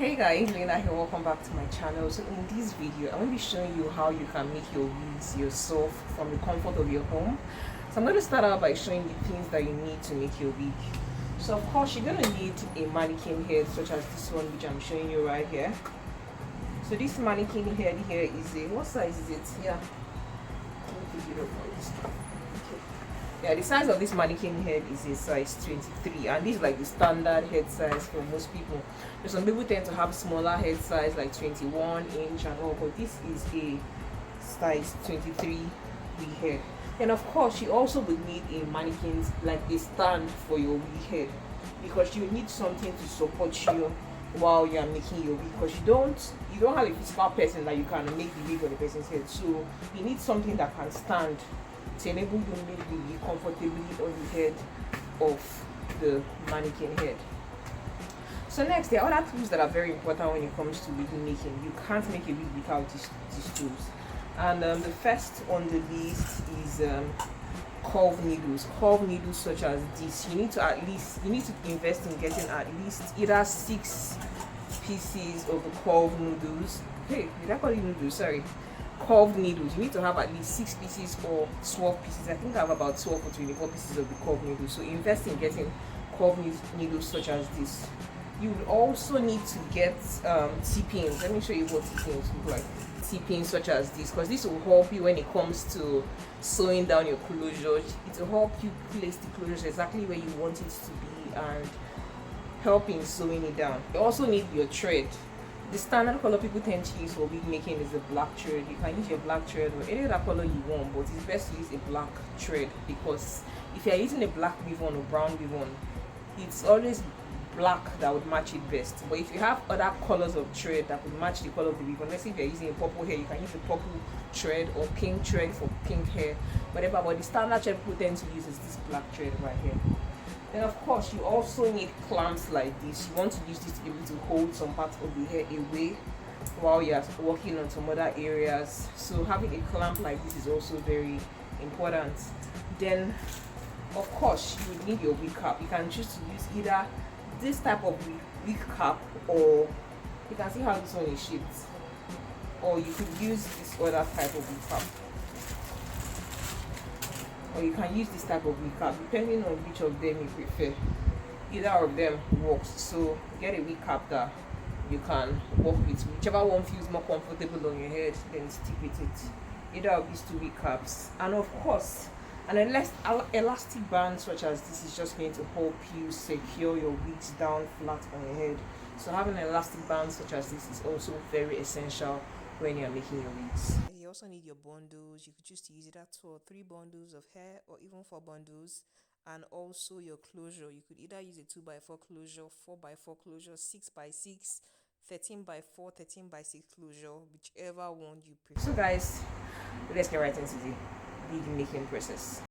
Hey guys, Lena here, welcome back to my channel. So in this video I'm going to be showing you how you can make your wigs yourself from the comfort of your home. So I'm going to start out by showing you things that you need to make your wig. So of course you're going to need a mannequin head such as this one which I'm showing you right here. So this mannequin head here is a, what size is it? Yeah, let me pick it up for this. Yeah, the size of this mannequin head is a size 23, and this is like the standard head size for most people. So some people tend to have smaller head size like 21 inch and all, but this is a size 23 wig head. And of course you also would need a mannequin, like a stand for your wig head, because you need something to support you while you are making your wig, because you don't have a physical person that you can make the wig on the person's head. So you need something that can stand to enable you to make the wig comfortably on the head of the mannequin head. So next, there are other tools that are very important when it comes to wig making. You can't make a wig without these tools. And the first on the list is curve needles. Curve needles such as this. You need to invest in getting at least either 6 pieces of the curved noodles. Hey, did I call it noodles? Sorry. Curved needles. You need to have at least 6 pieces or 12 pieces. I think I have about 12 or 24 pieces of the curved needles. So invest in getting curved needles such as this. You would also need to get T-pins. Let me show you what T-pins look like. T-pins such as this, because this will help you when it comes to sewing down your closure. It will help you place the closure exactly where you want it to be and help in sewing it down. You also need your thread. The standard color people tend to use for wig making is the black thread. You can use your black thread or any other color you want, but it's best to use a black thread, because if you're using a black weave on or brown weave on, it's always black that would match it best. But if you have other colors of thread that would match the color of the weave, let's say if you're using a purple hair, you can use a purple thread or pink thread for pink hair, whatever. But the standard thread people tend to use is this black thread right here. Then of course you also need clamps like this. You want to use this to be able to hold some parts of the hair away while you're working on some other areas. So having a clamp like this is also very important. Then of course you would need your wig cap. You can choose to use either this type of wig cap, or you can see how this one is shaped, or you could use this other type of wig cap, or you can use this type of wig cap depending on which of them you prefer. Either of them works. So get a wig cap that you can work with. Whichever one feels more comfortable on your head, then stick with it. Either of these 2 wig caps. And of course an elastic band such as this is just going to help you secure your wigs down flat on your head. So having an elastic band such as this is also very essential when you're making your wigs. You also need your bundles. You could choose to use either 2 or 3 bundles of hair, or even 4 bundles. And also your closure. You could either use a 2x4 closure, 4x4 closure, 6x6, 13x4, 13x6 closure, whichever one you prefer. So guys, let's get right into the wig making process.